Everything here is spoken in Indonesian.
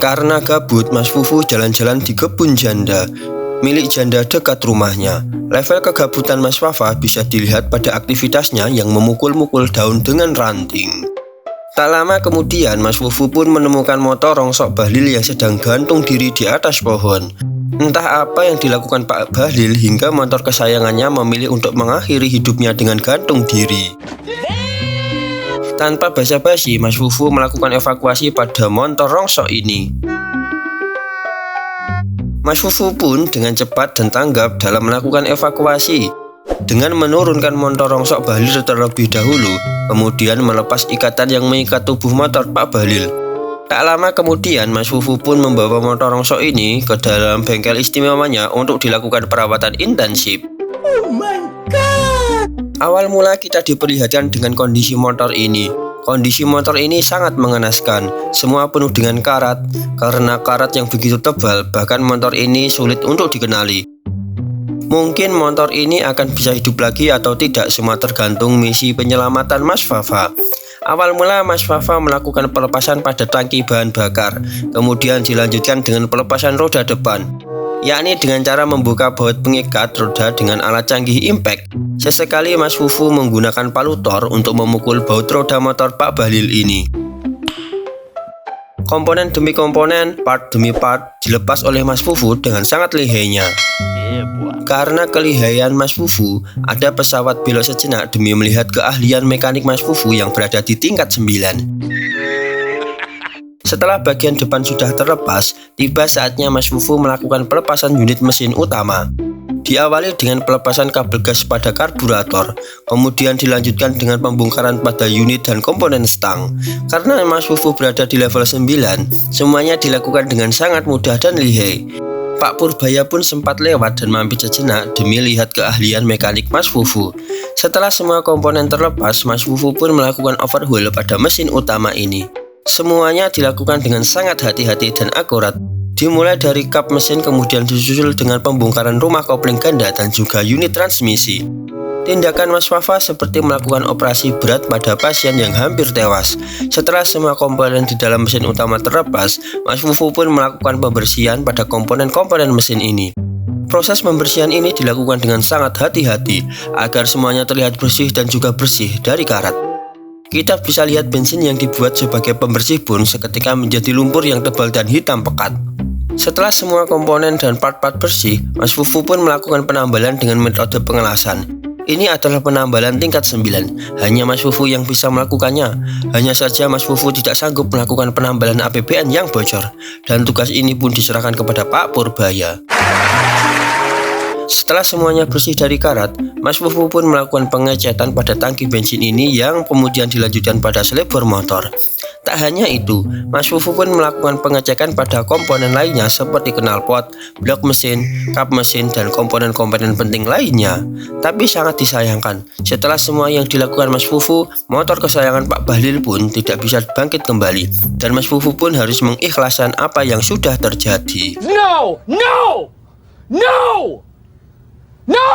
Karena gabut, Mas Fufu jalan-jalan di kebun janda milik janda dekat rumahnya. Level kegabutan Mas Fafa bisa dilihat pada aktivitasnya yang memukul-mukul daun dengan ranting. Tak lama kemudian, Mas Fufu pun menemukan motor rongsok Bahlil yang sedang gantung diri di atas pohon. Entah apa yang dilakukan Pak Bahlil hingga motor kesayangannya memilih untuk mengakhiri hidupnya dengan gantung diri. Tanpa basa-basi, Mas Fufu melakukan evakuasi pada motor rongsok ini. Mas Fufu pun dengan cepat dan tanggap dalam melakukan evakuasi dengan menurunkan motor rongsok Bahlil terlebih dahulu, kemudian melepas ikatan yang mengikat tubuh motor Pak Bahlil. Tak lama kemudian, Mas Fufu pun membawa motor rongsok ini ke dalam bengkel istimewanya untuk dilakukan perawatan intensif. Oh my god! Awal mula kita diperlihatkan dengan kondisi motor ini. Kondisi motor ini sangat mengenaskan, semua penuh dengan karat. Karena karat yang begitu tebal, bahkan motor ini sulit untuk dikenali. Mungkin motor ini akan bisa hidup lagi atau tidak, semua tergantung misi penyelamatan Mas Fafa. Awal mula Mas Fafa melakukan pelepasan pada tangki bahan bakar, kemudian dilanjutkan dengan pelepasan roda depan, yakni dengan cara membuka baut pengikat roda dengan alat canggih impact. Sesekali Mas Fufu menggunakan palutor untuk memukul baut roda motor Pak Bahlil ini. Komponen demi komponen, part demi part dilepas oleh Mas Fufu dengan sangat lihainya. Karena kelihayan Mas Fufu, ada pesawat belok sejenak demi melihat keahlian mekanik Mas Fufu yang berada di tingkat 9. Setelah bagian depan sudah terlepas, tiba saatnya Mas Fufu melakukan pelepasan unit mesin utama. Diawali dengan pelepasan kabel gas pada karburator, kemudian dilanjutkan dengan pembongkaran pada unit dan komponen stang. Karena Mas Fufu berada di level 9, semuanya dilakukan dengan sangat mudah dan lihai. Pak Purbaya pun sempat lewat dan mampir sejenak demi lihat keahlian mekanik Mas Fufu. Setelah semua komponen terlepas, Mas Fufu pun melakukan overhaul pada mesin utama ini. Semuanya dilakukan dengan sangat hati-hati dan akurat. Dimulai dari kap mesin, kemudian disusul dengan pembongkaran rumah kopling ganda dan juga unit transmisi. Tindakan Mas Fafa seperti melakukan operasi berat pada pasien yang hampir tewas. Setelah semua komponen di dalam mesin utama terlepas, Mas Fufu pun melakukan pembersihan pada komponen-komponen mesin ini. Proses pembersihan ini dilakukan dengan sangat hati-hati agar semuanya terlihat bersih dan juga bersih dari karat. Kita bisa lihat bensin yang dibuat sebagai pembersih pun seketika menjadi lumpur yang tebal dan hitam pekat. Setelah semua komponen dan part-part bersih, Mas Fufu pun melakukan penambalan dengan metode pengelasan. Ini adalah penambalan tingkat 9. Hanya Mas Fufu yang bisa melakukannya. Hanya saja Mas Fufu tidak sanggup melakukan penambalan APBN yang bocor, dan tugas ini pun diserahkan kepada Pak Purbaya. Setelah semuanya bersih dari karat, Mas Fufu pun melakukan pengecetan pada tangki bensin ini yang kemudian dilanjutkan pada selebor motor. Tak hanya itu, Mas Fufu pun melakukan pengecekan pada komponen lainnya seperti knalpot, blok mesin, kap mesin, dan komponen-komponen penting lainnya. Tapi sangat disayangkan, setelah semua yang dilakukan Mas Fufu, motor kesayangan Pak Bahlil pun tidak bisa bangkit kembali, dan Mas Fufu pun harus mengikhlaskan apa yang sudah terjadi. No! No! No! No!